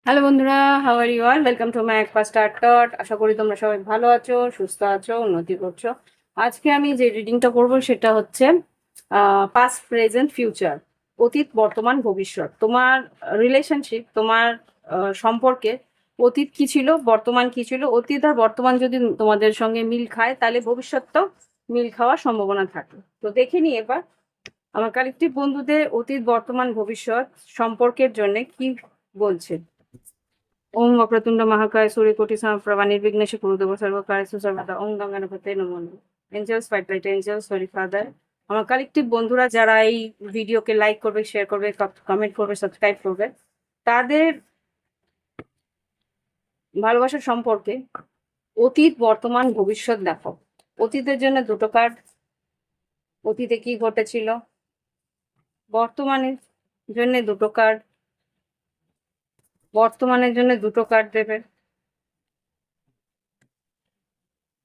Hello বন্ধুরা, how are you all? Welcome to my একপা start dot. আশা করি তোমরা সবাই ভালো আছো, সুস্থ আছো, উন্নতি করছো। আজকে আমি যে রিডিংটা করব সেটা হচ্ছে পাস্ট, প্রেজেন্ট, ফিউচার, অতীত, বর্তমান, ভবিষ্যৎ। তোমার রিলেশনশিপ, তোমার সম্পর্কে অতীত কি ছিল, বর্তমান কি ছিল। অতীত আর বর্তমান যদি তোমাদের সঙ্গে মিল খায়, তাহলে ভবিষ্যৎটাও মিল খাওয়ার সম্ভাবনা থাকে। তো দেখে নিই এবার আমার কালেকটিভ বন্ধুদের অতীত, বর্তমান, ভবিষ্যৎ সম্পর্কের জন্য কি বলছে। ওম वक्रतुंड महाकाय सूर्यकोटि समप्रभा निर्विघ्नेश कुरुदेव सर्वकार्येषु सर्वदा ওম গঙ্গানাপতে নমঃ। Angels, spotlight angels, Hari father. আমার কালেকটিভ বন্ধুরা যারা এই ভিডিওকে লাইক করবে, শেয়ার করবে, কমেন্ট করবে, সাবস্ক্রাইব করবে, তাদের ভালোবাসার সম্পর্কে অতীত, বর্তমান, ভবিষ্যৎ দেখো। অতীতের জন্য দুটো কার্ড, অতীতে কি ঘটেছিল। বর্তমানের জন্য দুটো কার্ড, বর্তমানের জন্য দুটো কার্ড দেবে।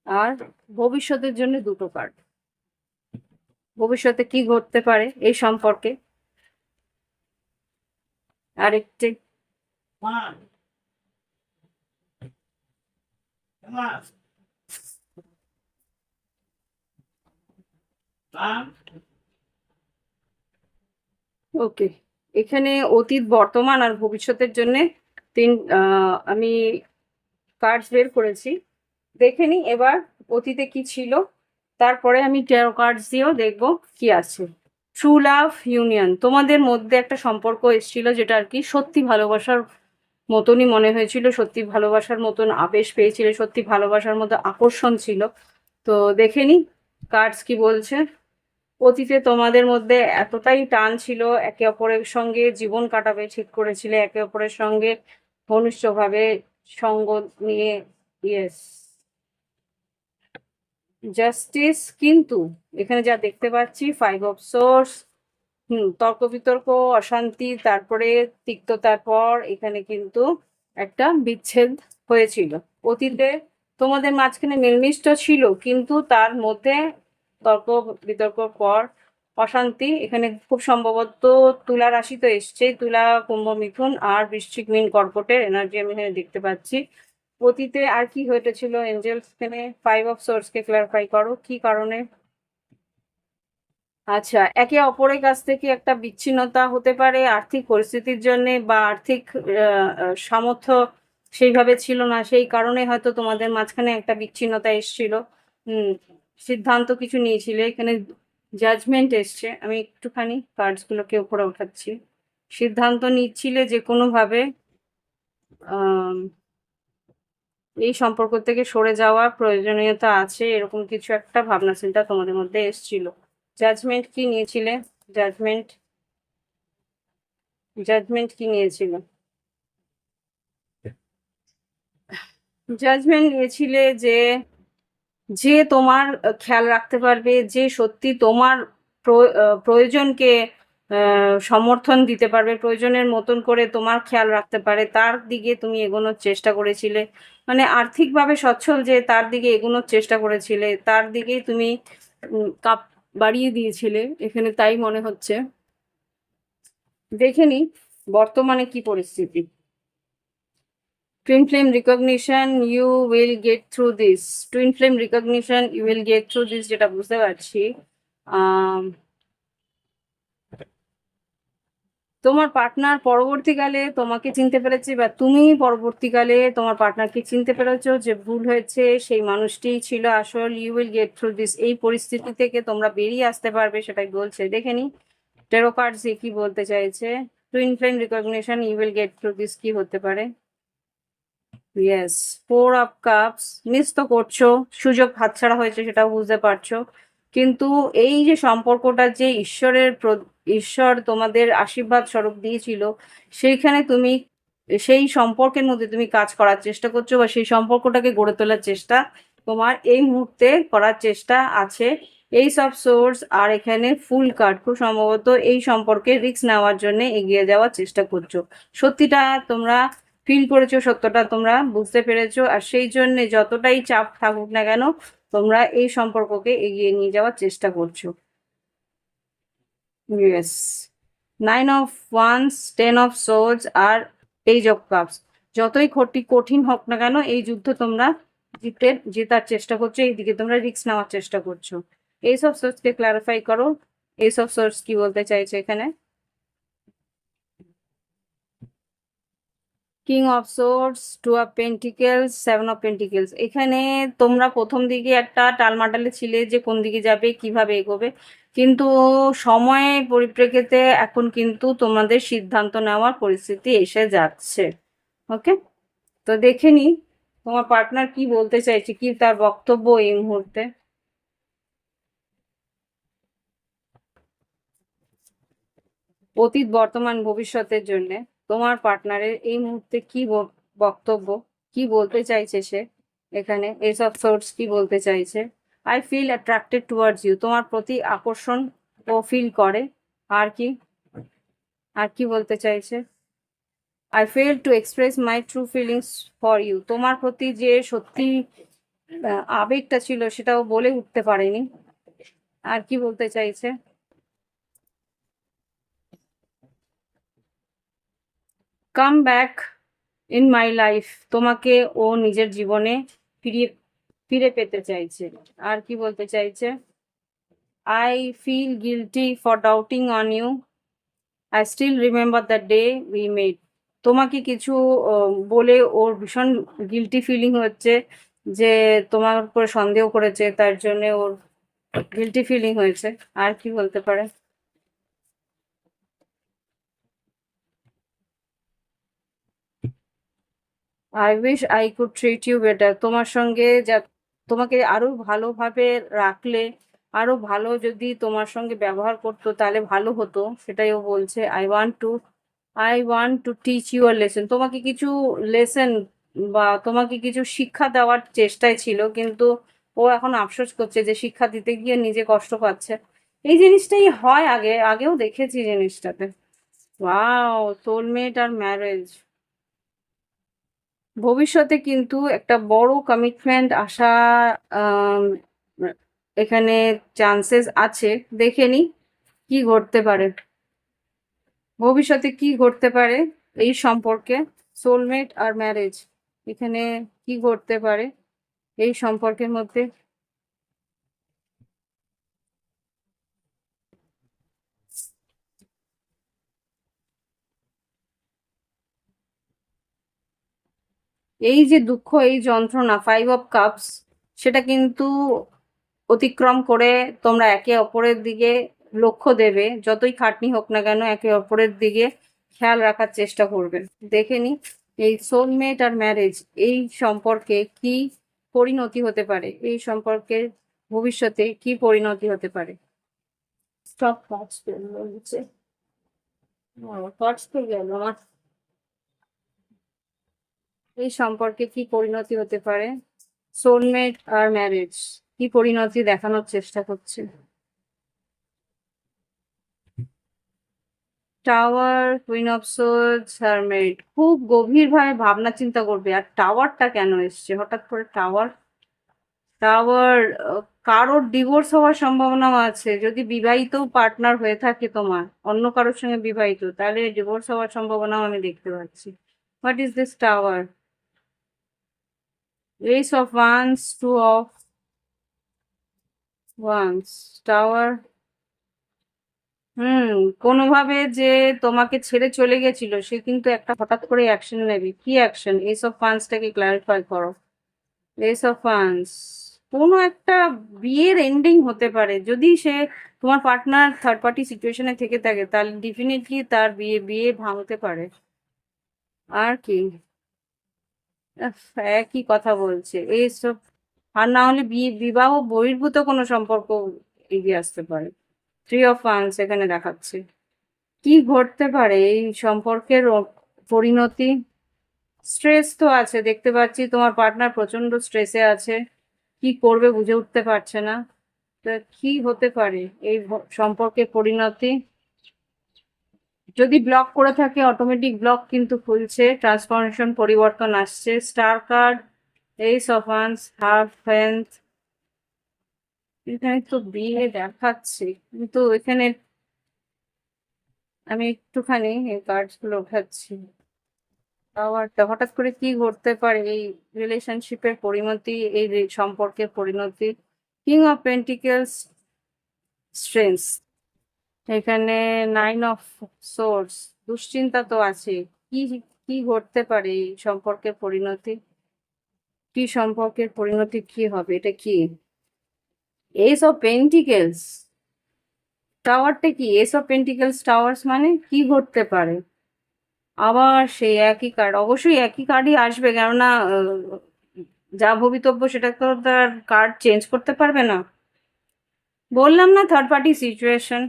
আর ভবিষ্যতের জন্য দুটো কার্ড, ভবিষ্যতে কি ঘটতে পারে এই সম্পর্কে আরেকটি। ওকে, এখানে অতীত, বর্তমান আর ভবিষ্যতের জন্য তিন আমি কার্ডস বের করেছি। দেখে নি এবার অতীতে কি ছিল, তারপরে আমি ট্যারো কার্ডস দিয়েও দেখবো কি আছে। ট্রু লাভ ইউনিয়ন, তোমাদের মধ্যে একটা সম্পর্ক এসেছিল যেটা আর কি সত্যি ভালোবাসার মতনই মনে হয়েছিল, সত্যি ভালোবাসার মতন আবেশ পেয়েছিলে, সত্যি ভালোবাসার মতো আকর্ষণ ছিল। তো দেখে নি কার্ডস কি বলছে। অতীতে তোমাদের মধ্যে এতটাই টান ছিল, একে অপরের সঙ্গে জীবন কাটাবে ঠিক করেছিলে, একে অপরের সঙ্গে ঘনিষ্ঠভাবে সঙ্গ নিয়ে। Yes, justice. কিন্তু এখানে যা দেখতে পাচ্ছি, 5 অফ সোর্স, তর্ক বিতর্ক, অশান্তি, তারপরে তিক্ততার পর এখানে কিন্তু একটা বিচ্ছেদ হয়েছিল। অতীতে তোমাদের মাঝখানে মিলমিষ্ট ছিল, কিন্তু তার মধ্যে তর্ক বিতর্ক পর অশান্তি। এখানে খুব সম্ভবত তুলা রাশি তো এসছে, তুলা, কুম্ভ, মিথুন আর বৃশ্চিক, মীন, কর্কটের এনার্জি আমি এখানে দেখতে পাচ্ছি। অতীতে আর কি ঘটেছিল এঞ্জেলস, এখানে 5 অফ সোর্সকে ক্লারিফাই করো কি কারণে। আচ্ছা, একে অপরের কাছ থেকে একটা বিচ্ছিন্নতা হতে পারে আর্থিক পরিস্থিতির জন্য, বা আর্থিক সামর্থ্য সেইভাবে ছিল না, সেই কারণে হয়তো তোমাদের মাঝখানে একটা বিচ্ছিন্নতা এসছিল। সিদ্ধান্ত কিছু নিয়েছিলে, এখানে জাজমেন্ট এসছে। আমি একটুখানি কার্ডসগুলোকে উপরে উঠাচ্ছি। সিদ্ধান্ত নিচ্ছিলে যে কোনোভাবে এই সম্পর্ক থেকে সরে যাওয়ার প্রয়োজনীয়তা আছে, এরকম কিছু একটা ভাবনা চিন্তা তোমাদের মধ্যে এসছিল। জাজমেন্ট কি নিয়েছিলে, জাজমেন্ট, জাজমেন্ট কি নিয়েছিল, জাজমেন্ট নিয়েছিলে যে যে তোমার খেয়াল রাখতে পারবে, যে সত্যি তোমার প্রয়োজনকে সমর্থন দিতে পারবে, প্রয়োজনের মতন করে তোমার খেয়াল রাখতে পারে, তার দিকে তুমি এগোনোর চেষ্টা করেছিলে। মানে আর্থিকভাবে সচ্ছল যে তার দিকে এগোনোর চেষ্টা করেছিলে, তার দিকেই তুমি কাপ বাড়িয়ে দিয়েছিলে, এখানে তাই মনে হচ্ছে। দেখে নি বর্তমানে কি পরিস্থিতি। Twin flame recognition, you will get through this. Twin flame recognition, you will get through this, যেটা বুঝতে পারছি। তোমার পার্টনার পরবর্তীকালে তোমাকে চিনতে পেরেছে, বা তুমি পরবর্তীকালে তোমার পার্টনারকে চিনতে পেরেছো, যে ভুল হয়েছে সেই মানুষটিই ছিল আসল। You will get through this, এই পরিস্থিতি থেকে তোমরা বেরিয়ে আসতে পারবে, সেটাই বলছে। দেখে নি টেরো কার্ডস কি বলতে চাইছে। Twin flame recognition, you will get through this কি হতে পারে। Yes, 4 of cups. মিস তো করছো, সুযোগ হাতছাড়া হয়েছে সেটাও বুঝতে পারছো, কিন্তু এই যে সম্পর্কটা যে ঈশ্বর তোমাদের আশীর্বাদ স্বরূপ দিয়েছিল, সেইখানে তুমি সেই সম্পর্কের মধ্যে তুমি কাজ করার চেষ্টা করছো, বা সেই সম্পর্কটাকে গড়ে তোলার চেষ্টা তোমার এই মুহূর্তে করার চেষ্টা আছে। এইস অফ সোর্স আর এখানে ফুল কার্ড, খুব সম্ভবত এই সম্পর্কে রিস্ক নেওয়ার জন্য এগিয়ে যাওয়ার চেষ্টা করছো। সত্যিটা তোমরা ফিল করেছো, সত্যটা তোমরা বুঝতে পেরেছো, আর সেই জন্য যতটাই চাপ থাকুক না কেন, তোমরা এই সম্পর্ককে এগিয়ে নিয়ে যাওয়ার চেষ্টা করছো। Yes, 9 of wands, 10 of swords আর পেজ অফ কাপস। যতই কঠিন হোক না কেন এই যুদ্ধ তোমরা জেতার চেষ্টা করছো, এইদিকে তোমরা রিস্ক নেওয়ার চেষ্টা করছো। এইসব সোর্সকে ক্লারিফাই করো, এইসব সোর্স কি বলতে চাইছে এখানে। King of swords, two of pentacles, seven of pentacles. এখানে তোমরা প্রথম দিকে একটা টালমাটালে ছিলে যে কোন দিকে যাবে কিভাবে এগোবে, কিন্তু সময়ের পরিপ্রেক্ষিতে এখন কিন্তু তোমাদের সিদ্ধান্ত নেওয়ার পরিস্থিতি এসে যাচ্ছে। ওকে, তো দেখে নি তোমার পার্টনার কি বলতে চাইছে, কি তার বক্তব্য এই মুহূর্তে। অতীত, বর্তমান, ভবিষ্যতের জন্য তোমার পার্টনারের এই মুহূর্তে কি বক্তব্য, কি বলতে চাইছে সে এখানে, এসব সোর্স কি বলতে চাইছে। I feel attracted towards you, তোমার প্রতি আকর্ষণ ও ফিল করে। আর কি, আর কি বলতে চাইছে। I fail to express my true feelings for you, তোমার প্রতি যে সত্যি আবেগটা ছিল সেটাও বলে উঠতে পারেনি। আর কি বলতে চাইছে। Come back in my life, তোমাকে ও নিজের জীবনে ফিরিয়ে ফিরে পেতে চাইছে। আর কি বলতে চাইছে। I feel guilty for doubting on you, I still remember the day we met, তোমাকে কিছু বলে ওর ভীষণ গিলটি ফিলিং হচ্ছে, যে তোমার উপর সন্দেহ করেছে তার জন্য ওর গিলটি ফিলিং হয়েছে। আর কি বলতে পারে। I wish I could treat you better, তোমার সঙ্গে যা, তোমাকে আরো ভালোভাবে রাখলে, আরো ভালো যদি তোমার সঙ্গে ব্যবহার করতো তাহলে ভালো হতো, সেটাই ও বলছে। I want to teach you a lesson, তোমাকে কিছু লেসন বা তোমাকে কিছু শিক্ষা দেওয়ার চেষ্টায় ছিল, কিন্তু ও এখন আফসোস করছে যে শিক্ষা দিতে গিয়ে নিজে কষ্ট পাচ্ছে। এই জিনিসটাই হয়, আগেও দেখেছি জিনিসটাতে। ওয়াও, সোলমেট আর ম্যারেজ, ভবিষ্যতে কিন্তু একটা বড় কমিটমেন্ট আসা আম, এখানে চান্সেস আছে। দেখে নি কি ঘটতে পারে, ভবিষ্যতে কি ঘটতে পারে এই সম্পর্কে। সোলমেট আর ম্যারেজ, এখানে কি ঘটতে পারে এই সম্পর্কের মধ্যে। এই যে দুঃখ, এই যন্ত্রণা, ফাইভ অফ কাপস, সেটা কিন্তু অতিক্রম করে তোমরা একে অপরের দিকে লক্ষ্য দেবে, যতই খাটনি হোক না কেন একে অপরের দিকে খেয়াল রাখার চেষ্টা করবে। দেখে নি এই সোলমেট আর ম্যারেজ, এই সম্পর্কে কি পরিণতি হতে পারে, এই সম্পর্কে ভবিষ্যতে কি পরিণতি হতে পারে। সব কাজ বলছে, কাজ তো গেল আমার। এই সম্পর্কে কি পরিণতি হতে পারে, সোলমেট আর ম্যারেজ কি পরিণতি দেখানোর চেষ্টা করছে। Tower, queen of swords, hermit, খুব গভীরভাবে ভাবনা চিন্তা করবে। আর টাওয়ারটা কেন এসছে হঠাৎ করে টাওয়ার। টাওয়ার, কারোর ডিভোর্স হওয়ার সম্ভাবনাও আছে, যদি বিবাহিত পার্টনার হয়ে থাকে তোমার অন্য কারোর সঙ্গে বিবাহিত, তাহলে ডিভোর্স হওয়ার সম্ভাবনাও আমি দেখতে পাচ্ছি। What is this tower. Ace of wands, two of wands, tower. হুম, কোনোভাবে যে তোমাকে ছেড়ে চলে গেছিল সে কিন্তু একটা হঠাৎ করে অ্যাকশন নেবে। কি অ্যাকশন, এস অফ ফান্ডসটাকে ক্লারিফাই করো। এস অফ ফান্ডস, কোনো একটা বিয়ের এন্ডিং হতে পারে, যদি সে তোমার পার্টনার থার্ড পার্টি সিচুয়েশনে থেকে থাকে তাহলে ডেফিনেটলি তার বিয়ে বিয়ে ভাঙতে পারে। আর কি, আহ, একই কথা বলছে এইসব। আর না হলে বিয়ে বিবাহ বহির্ভূত কোনো সম্পর্ক এগিয়ে আসতে পারে। থ্রি অফ ওয়ান্স এখানে দেখাচ্ছে। কি ঘটতে পারে এই সম্পর্কের পরিণতি। স্ট্রেস তো আছে, দেখতে পাচ্ছি তোমার পার্টনার প্রচন্ড স্ট্রেসে আছে, কি করবে বুঝে উঠতে পারছে না। তা কি হতে পারে এই সম্পর্কের পরিণতি। যদি ব্লক করে থাকে অটোমেটিক ব্লক কিন্তু খুলছে, ট্রান্সফরমেশন, পরিবর্তন আসছে। Star card, ace of wands, half hand, এখানে তো বিয়ে দেখাচ্ছে, কিন্তু এখানে আমি একটুখানি এই কার্ডস গুলো উঠাচ্ছি। টাওয়ারটা হঠাৎ করে কি ঘটতে পারে এই রিলেশনশিপের পরিণতি, এই সম্পর্কের পরিণতি? কিং অফ পেন্টিকেলস, স্ট্রেংথ, এখানে নাইন অফ সোর্স, দুশ্চিন্তা তো আছে। কি কি ঘটতে পারে এই সম্পর্কের পরিণতি? কি সম্পর্কের পরিণতি কি হবে? এটা কি? এস অফ পেন্টিকেলস, টাওয়ারটা কি? এস অফ পেন্টিকেলস টাওয়ার্স মানে কি ঘটতে পারে? আবার সেই একই কার্ড, অবশ্যই একই কার্ডই আসবে, কেননা যা ভবিতব্য সেটা তো তার কার্ড চেঞ্জ করতে পারবে না। বললাম না, থার্ড পার্টি সিচুয়েশন,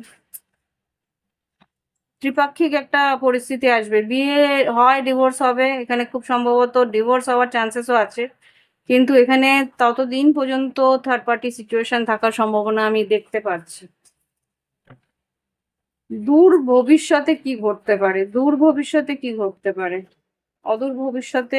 ত্রিপাক্ষিক একটা পরিস্থিতি আসবে। বিয়ে হয়, ডিভোর্স হবে, এখানে খুব সম্ভবত ডিভোর্স হওয়ার চান্সেসও আছে, কিন্তু এখানে ততদিন পর্যন্ত থার্ড পার্টি সিচুয়েশন থাকার সম্ভাবনা আমি দেখতে পাচ্ছি। দূর ভবিষ্যতে কি ঘটতে পারে? দূর ভবিষ্যতে কি ঘটতে পারে? অদূর ভবিষ্যতে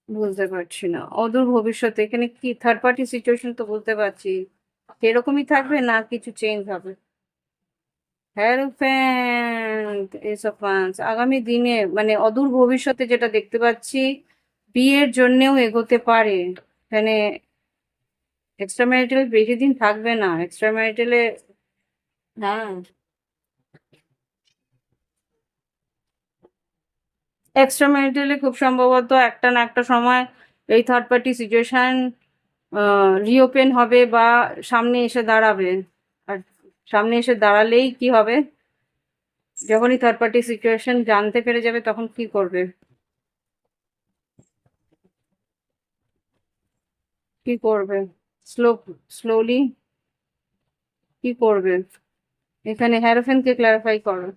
বুঝতে পারছি না। অদূর ভবিষ্যতে এখানে কি থার্ড পার্টি সিচুয়েশন তো বলতে পারছি, এরকমই থাকবে না কিছু চেঞ্জ হবে? হ্যারোফ্যান্ট, এসব পাঁচ, আগামী দিনে মানে অদূর ভবিষ্যতে যেটা দেখতে পাচ্ছি, বিয়ের জন্যেও এগোতে পারে। এখানে এক্সট্রা ম্যারিটাল বেশি দিন থাকবে না, এক্সট্রা ম্যারিটালে। হ্যাঁ, এক্সট্রা ম্যারিটালে খুব সম্ভবত একটা না একটা সময় এই থার্ড পার্টি সিচুয়েশন রিওপেন হবে বা সামনে এসে দাঁড়াবে। আর সামনে এসে দাঁড়ালেই কি হবে? যখনই থার্ড পার্টি সিচুয়েশন জানতে পেরে যাবে তখন কি করবে? কি করবে? স্লো, স্লোলি কি করবে? এখানে হ্যারোফেনকে ক্লারিফাই করো,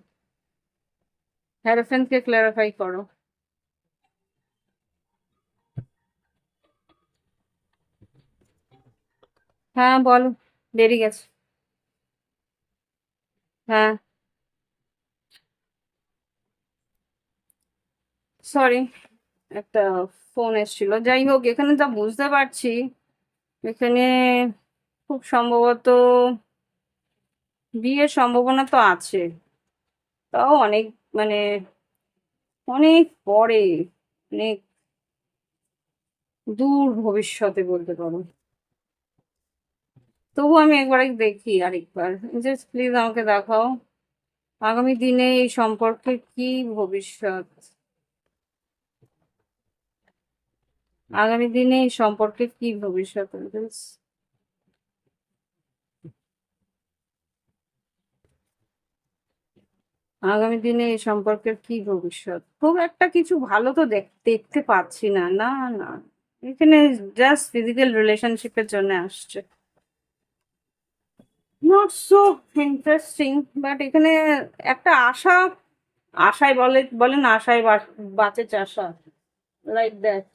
হ্যারোফেনকে ক্লারিফাই করো। হ্যাঁ বলো, দেরি গেছে। হ্যাঁ, সরি, একটা ফোন এসেছিল। যাই হোক, এখানে যা বুঝতে পারছি, এখানে খুব সম্ভবত বিয়ের সম্ভাবনা তো আছে, তাও অনেক মানে অনেক পরে, অনেক দূর ভবিষ্যতে বলতে পারো। তবু আমি একবার দেখি, আরেকবার জাস্ট প্লিজ আমাকে দেখাও আগামী দিনে এই সম্পর্কে কি ভবিষ্যৎ, আগামী দিনে এই সম্পর্কে কি ভবিষ্যৎ। Just আগামী দিনে এই সম্পর্কের কি ভবিষ্যৎ? খুব একটা কিছু ভালো তো দেখতে পাচ্ছি না, না, না। এখানে জাস্ট ফিজিক্যাল রিলেশনশিপের জন্য আসছে, নট সো ইন্টারেস্টিং। বাট এখানে একটা আশা, আশায় বলে বলে না, আশায় বাঁচে চাষা, লাইক দ্যাট।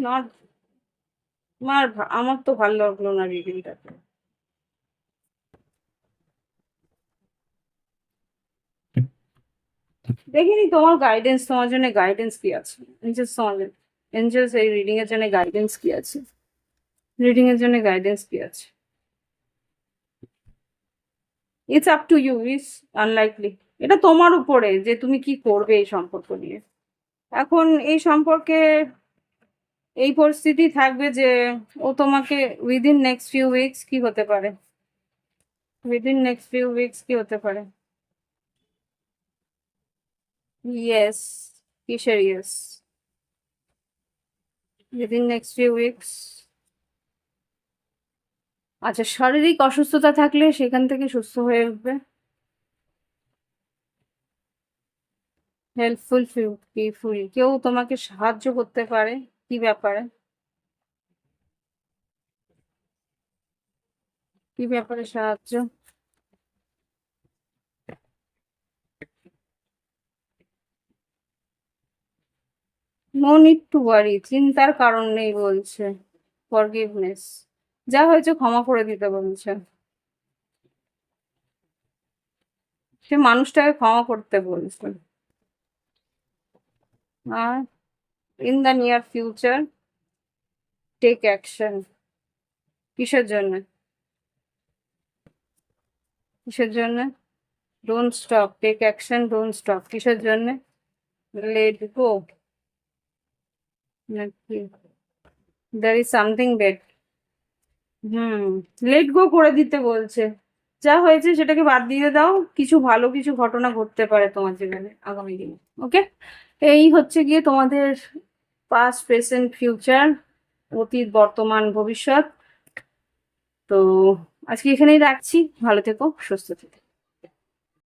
নট, আমার তো ভালো লাগলো না রিডিংটাতে। দেখিনি তোমার গাইডেন্স, তোমার জন্য গাইডেন্স কি আছে? এঞ্জেলস, তোমার এঞ্জেলস এই রিডিং এর জন্য গাইডেন্স কি আছে? রিডিং এর জন্য গাইডেন্স কি আছে? It's up to you, is unlikely. এটা তোমার উপরে যে তুমি কি করবে এই সম্পর্ক নিয়ে। এখন এই সম্পর্কে এই পরিস্থিতি থাকবে যে ও তোমাকে উইদিন নেক্সট ফিউ উইকস কি হতে পারে, উইদিন নেক্সট ফিউ উইকস কি হতে পারে? ইয়েস, কিসের yes? Within next few weeks. আচ্ছা, শারীরিক অসুস্থতা থাকলে সেখান থেকে সুস্থ হয়ে উঠবে। হেল্পফুল, পিসফুল, কেউ তোমাকে সাহায্য করতে পারে। কি ব্যাপারে? কি ব্যাপারে সাহায্য? নো নিড টু ওয়ারি, চিন্তার কারণ নেই বলছে। ফরগিভনেস, যা হয়েছে ক্ষমা করে দিতে বলছে। সে মানুষটাকে ক্ষমা করতে বলছে। আর in the near future take action. কিসের জন্য? কিসের জন্য? Don't stop, take action, don't stop, কিসের জন্য? লেট গো নাকি there is something bet? Let go করে দিতে বলছে। যা হয়েছে সেটাকে বাদ দিয়ে দাও, কিছু ভালো কিছু ঘটনা ঘটতে পারে তোমার জীবনে আগামী দিনে। ওকে, এই হচ্ছে গিয়ে তোমাদের পাস্ট, প্রেজেন্ট, ফিউচার, অতীত, বর্তমান, ভবিষ্যৎ। তো আজকে এখানেই রাখছি, ভালো থেকো, সুস্থ থেকো।